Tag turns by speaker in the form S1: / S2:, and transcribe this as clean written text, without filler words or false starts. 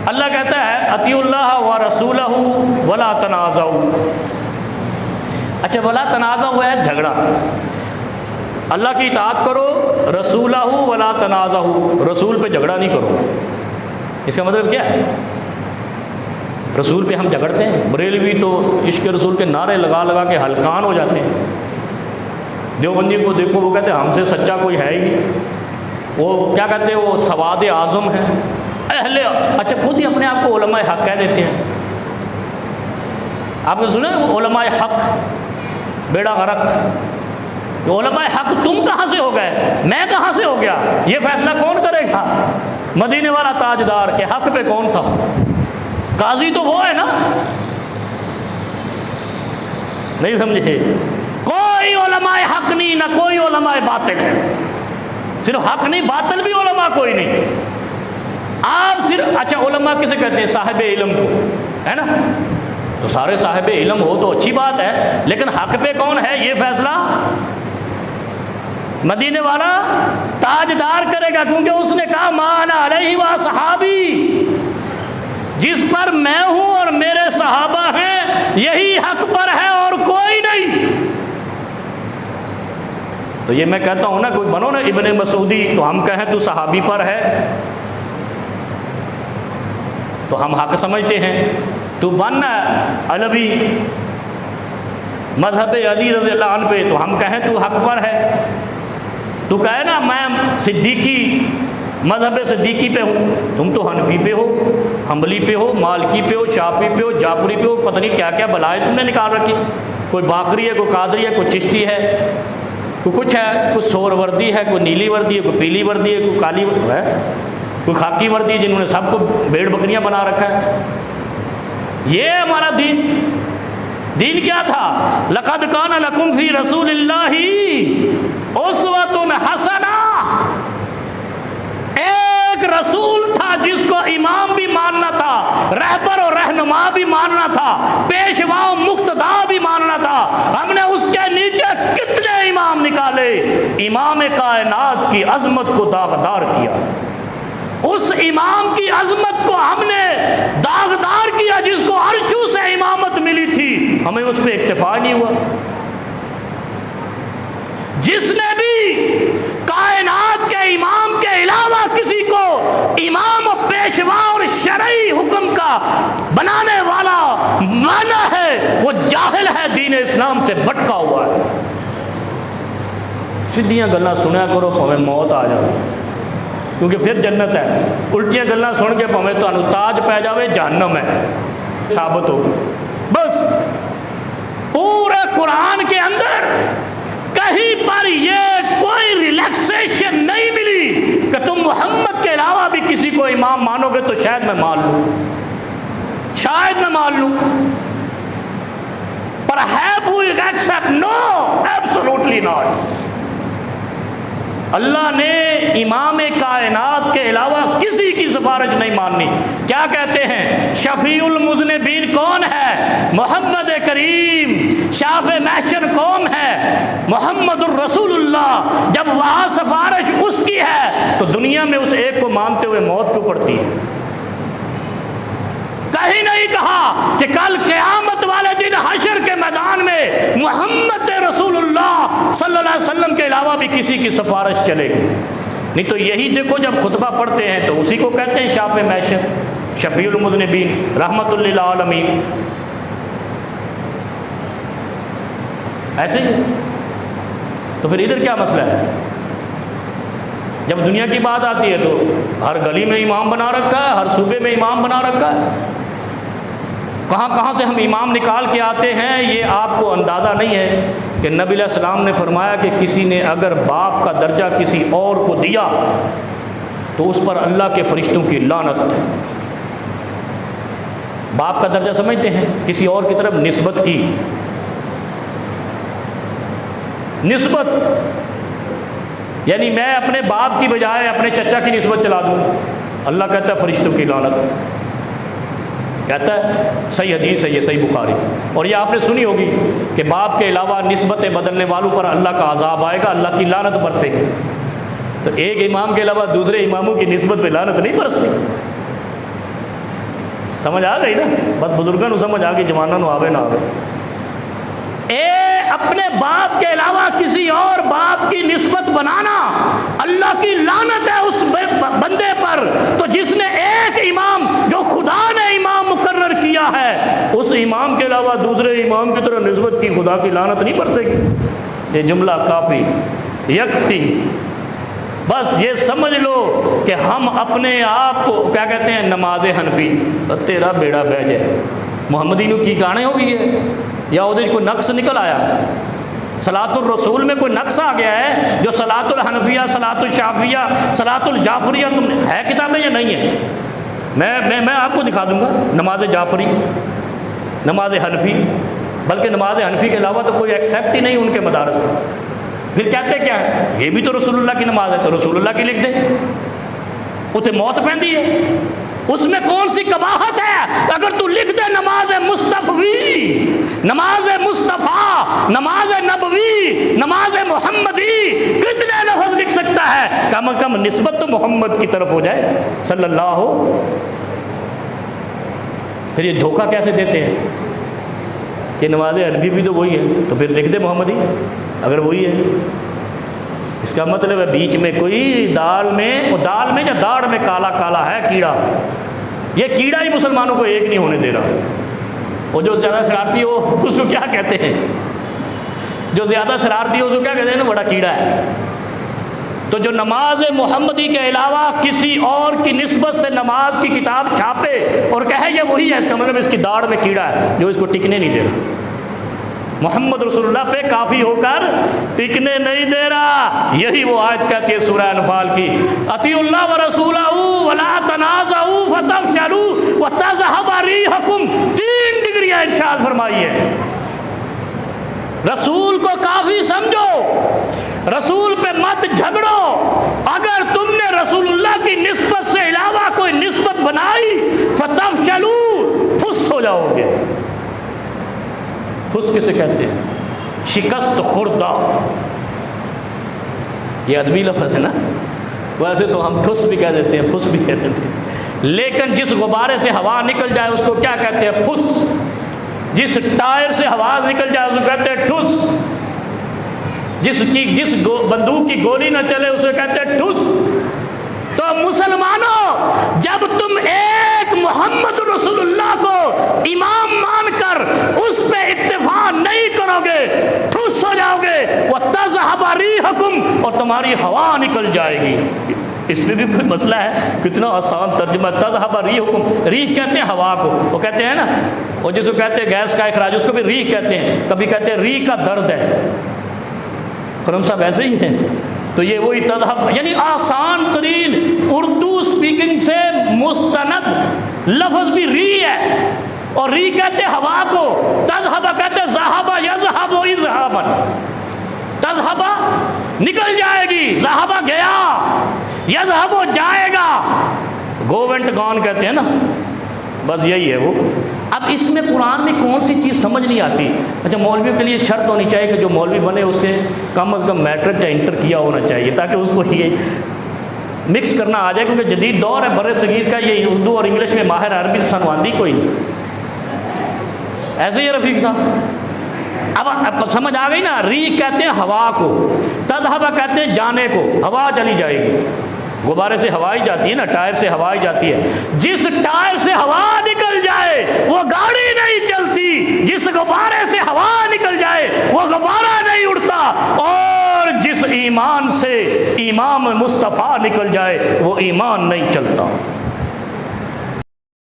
S1: اللہ کہتا ہے اطیعوا اللہ و رسولہ ولا تنازعوا. اچھا ولا تنازعوا ہے جھگڑا. اللہ کی اطاعت کرو، رسولہ ولا تنازعوا، رسول پہ جھگڑا نہیں کرو. اس کا مطلب کیا ہے؟ رسول پہ ہم جھگڑتے ہیں. بریلوی تو عشق رسول کے نعرے لگا لگا کے ہلکان ہو جاتے ہیں. دیوبندی کو دیکھو وہ کہتے ہیں ہم سے سچا کوئی ہے ہی نہیں. وہ کیا کہتے ہیں، وہ سواد اعظم ہیں اہل. اچھا خود ہی اپنے آپ کو علماء حق کہہ دیتے ہیں. آپ نے سنا علماء حق بیڑا غرق. علماء حق تم کہاں سے ہو گئے، میں کہاں سے ہو گیا؟ یہ فیصلہ کون کرے گا؟ مدینے والا تاجدار کے حق پہ کون تھا؟ قاضی تو وہ ہے نا. نہیں سمجھے؟ کوئی علماء حق نہیں، نہ کوئی علماء باطل ہے. صرف حق نہیں، باطل بھی علماء کوئی نہیں. آپ صرف اچھا علماء کسے کہتے ہیں؟ صاحب علم کو، ہے نا. تو سارے صاحب علم ہو تو اچھی بات ہے، لیکن حق پہ کون ہے یہ فیصلہ مدینے والا تاجدار کرے گا. کیونکہ اس نے کہا ما انا علیہ و صحابی، جس پر میں ہوں اور میرے صحابہ ہیں یہی حق پر ہے اور کوئی نہیں. تو یہ میں کہتا ہوں نا، کوئی بنو نا ابن مسعودی تو ہم کہیں تو صحابی پر ہے تو ہم حق سمجھتے ہیں. تو بننا علوی مذہب علی رضی اللہ عنہ پہ تو ہم کہیں تو حق پر ہے. تو کہے نا میں صدیقی مذہب صدیقی پہ ہوں، تم تو حنفی پہ ہو، حنبلی پہ ہو، مالکی پہ ہو، شافعی پہ ہو، جعفری پہ ہو، پتہ نہیں کیا کیا بلائے تم نے نکال رکھی. کوئی باقری ہے، کوئی قادری ہے، کوئی چشتی ہے، کوئی کچھ ہے، کوئی سور وردی ہے، کوئی نیلی وردی ہے، کوئی پیلی وردی ہے، کوئی کالی ہے، کوئی خاکی وردی ہے، جنہوں نے سب کو بھیڑ بکریاں بنا رکھا ہے. یہ ہمارا دین. دین کیا تھا؟ لقد کان لکم فی رسول اللہ اسوۃ حسنہ. ایک رسول تھا جس کو امام بھی ماننا تھا، رہبر اور رہنما بھی ماننا تھا، پیشوا و مقتدا بھی ماننا تھا. ہم نے اس کے نیچے کتنے امام نکالے. امام کائنات کی عظمت کو داغدار کیا. اس امام کی عظمت کو ہم نے داغدار کیا جس کو عرشوں سے امامت ملی تھی. ہمیں اس پہ اکتفا نہیں ہوا. جس نے بھی کائنات کے امام کے علاوہ کسی کو امام و پیشوا اور شرعی حکم کا بنانے والا مانا ہے وہ جاہل ہے، دین اسلام سے بھٹکا ہوا ہے. سیدھیاں گلاں سنیا کرو پویں موت آ جائے، کیونکہ پھر جنت ہے. الٹیاں گلاں سن کے پویں تانوں تاج پہ جاوے جہنم ہے ثابت ہو. بس پورے قرآن کے اندر کہیں پر یہ کوئی ریلیکسیشن نہیں ملی کہ تم محمد کے علاوہ بھی کسی کو امام مانو گے تو شاید میں مان لوں، شاید میں مان لوں. پر have we accept? No, absolutely not. اللہ نے امام کائنات کے علاوہ کسی کی سفارش نہیں ماننی. کیا کہتے ہیں؟ شفیع المذنبین کون ہے؟ محمد کریم. شافع محشر کون ہے؟ محمد الرسول اللہ. جب وہاں سفارش اس کی ہے تو دنیا میں اس ایک کو مانتے ہوئے موت کیوں پڑتی ہے؟ کہیں نہیں کہا کہ کل قیامت والے دن حشر کے میدان میں محمد رسول اللہ صلی اللہ علیہ وسلم کے علاوہ بھی کسی کی سفارش چلے گی. نہیں تو یہی دیکھو جب خطبہ پڑھتے ہیں تو اسی کو کہتے ہیں شافع محشر، شفیع المذنبین، رحمت للعالمین. ایسے ہی تو پھر ادھر کیا مسئلہ ہے؟ جب دنیا کی بات آتی ہے تو ہر گلی میں امام بنا رکھا ہے، ہر صوبے میں امام بنا رکھا ہے. کہاں کہاں سے ہم امام نکال کے آتے ہیں یہ آپ کو اندازہ نہیں ہے کہ نبی علیہ السلام نے فرمایا کہ کسی نے اگر باپ کا درجہ کسی اور کو دیا تو اس پر اللہ کے فرشتوں کی لعنت. باپ کا درجہ سمجھتے ہیں؟ کسی اور کی طرف نسبت کی، نسبت یعنی میں اپنے باپ کی بجائے اپنے چچا کی نسبت چلا دوں، اللہ کہتا ہے فرشتوں کی لعنت. کہتا ہے صحیح حدیث ہے یہ، صحیح بخاری. اور یہ آپ نے سنی ہوگی کہ باپ کے علاوہ نسبتیں بدلنے والوں پر اللہ کا عذاب آئے گا، اللہ کی لعنت برسے گی. تو ایک امام کے علاوہ دوسرے اماموں کی نسبت پہ لعنت نہیں برستی. سمجھ آ گئی نا؟ بس بزرگوں کو سمجھ آ گئی، جوانوں کو آوے نہ آوے۔ اپنے باپ کے علاوہ کسی اور باپ کی نسبت بنانا اللہ کی لعنت ہے اس بندے پر۔ تو جس نے ایک امام جو خدا نے امام مقرر کیا ہے، اس امام کے علاوہ دوسرے امام کی طرح نسبت کی، خدا کی لعنت نہیں برسے گی۔ یہ جملہ کافی یکفی، بس یہ سمجھ لو کہ ہم اپنے آپ کو کیا کہتے ہیں، نماز حنفی، تیرا بیڑا بہ جائے۔ محمدی نو کی گانے ہو گئی ہے یا وہ کوئی نقص نکل آیا؟ صلاۃ الرسول میں کوئی نقص آ گیا ہے جو صلاۃ الحنفیہ، صلاۃ الشافیہ، صلاۃ الجعفریہ تم نے ہے کتابیں یا نہیں ہے؟ میں آپ کو دکھا دوں گا نماز جعفری، نماز حنفی، بلکہ نماز حنفی کے علاوہ تو کوئی ایکسیپٹ ہی نہیں ان کے مدارس۔ پھر کہتے کیا ہے، یہ بھی تو رسول اللہ کی نماز ہے، تو رسول اللہ کی لکھ دے، اتنے موت پہندی ہے، اس میں کون سی قباحت ہے؟ اگر تو لکھ دے نماز مصطفی، نماز مصطفیٰ، نماز نبوی، نماز محمدی، کتنے لفظ لکھ سکتا ہے؟ کم از کم نسبت تو محمد کی طرف ہو جائے صلی اللہ ہو۔ پھر یہ دھوکہ کیسے دیتے ہیں کہ نماز عربی بھی تو وہی ہے، تو پھر لکھ دے محمدی اگر وہی ہے۔ اس کا مطلب ہے بیچ میں کوئی دال میں یا داڑھ میں کالا کالا ہے کیڑا، یہ کیڑا ہی مسلمانوں کو ایک نہیں ہونے دے رہا۔ وہ جو زیادہ شرارتی ہو اس کو کیا کہتے ہیں؟ جو زیادہ شرارتی ہو اس کو کیا کہتے ہیں نا؟ بڑا کیڑا ہے۔ تو جو نماز محمدی کے علاوہ کسی اور کی نسبت سے نماز کی کتاب چھاپے اور کہے یہ وہی ہے، اس کا مطلب اس کی داڑھ میں کیڑا ہے جو اس کو ٹکنے نہیں دے رہا۔ محمد رسول اللہ پہ کافی ہو کر ٹکنے نہیں دے رہا۔ یہی وہ آیت کہتی ہے سورہ انفال کی، اطیعوا اللہ ورسولہ ولا تنازعوا فتفشلوا وتذهب ريحكم، 3 ڈگریاں ارشاد فرمائی ہے۔ رسول کو کافی سمجھو، رسول پہ مت جھگڑو۔ اگر تم نے رسول اللہ کی نسبت سے علاوہ کوئی نسبت بنائی فتفشلوا، پھس ہو جاؤ گے۔ پھس کسے کہتے ہیں؟ شکست خوردہ، یہ ادبی لفظ ہے نا، ویسے تو ہم ٹھس بھی کہہ دیتے ہیں، پھس بھی کہہ دیتے ہیں، لیکن جس غبارے سے ہوا نکل جائے اس کو کیا کہتے ہیں؟ پھس۔ جس ٹائر سے ہوا نکل جائے اس کو کہتے ہیں ٹھس۔ جس بندوق کی گولی نہ چلے اسے کہتے ہیں ٹھس۔ تو مسلمانوں، جب تم ایک محمد رسول اللہ کو امام مان کر اس پہ اتفاق نہیں کرو گے، ٹھس ہو جاؤ گے، وَتَذْهَبَ رِيحُكُمْ، اور تمہاری ہوا نکل جائے گی۔ اس میں بھی کوئی مسئلہ ہے؟ کتنا آسان ترجمہ، تذهب ريحكم، ریح کہتے ہیں ہوا کو، وہ کہتے ہیں نا، اور جس کو کہتے ہیں گیس کا اخراج اس کو بھی ریح کہتے ہیں، کبھی کہتے ہیں ریح کا درد ہے۔ خرم صاحب ایسے ہی ہیں۔ تو یہ وہی تذہب، یعنی آسان ترین اردو سپیکنگ سے مستند لفظ بھی ری ہے، اور ری کہتے ہوا کو، تذہب کہتے ذہب یذہب اذہابا، تذہب نکل جائے گی، ذہب گیا، یذہب جائے گا، گو وینٹ گون کہتے ہیں نا، بس یہی ہے وہ۔ اب اس میں قرآن میں کون سی چیز سمجھ نہیں آتی؟ اچھا، مولویوں کے لیے شرط ہونی چاہیے کہ جو مولوی بنے اس سے کم از کم میٹرک یا انٹر کیا ہونا چاہیے، تاکہ اس کو یہ مکس کرنا آ جائے، کیونکہ جدید دور ہے بر صغیر کا، یہ اردو اور انگلش میں ماہر عربی سنواندی کوئی نہیں۔ ایسے ہی ہے رفیق صاحب، اب سمجھ آ گئی نا؟ ری کہتے ہیں ہوا کو، تذہب کہتے ہیں جانے کو، ہوا چلی جائے گی، غبارے سے ہوا ہی جاتی ہے نا، ٹائر سے ہوا ہی جاتی ہے، جس ٹائر سے ہوا نکل جائے وہ گاڑی نہیں چلتی، جس غبارے سے ہوا نکل جائے وہ غبارہ نہیں اڑتا، اور جس ایمان سے امام مصطفیٰ نکل جائے وہ ایمان نہیں چلتا۔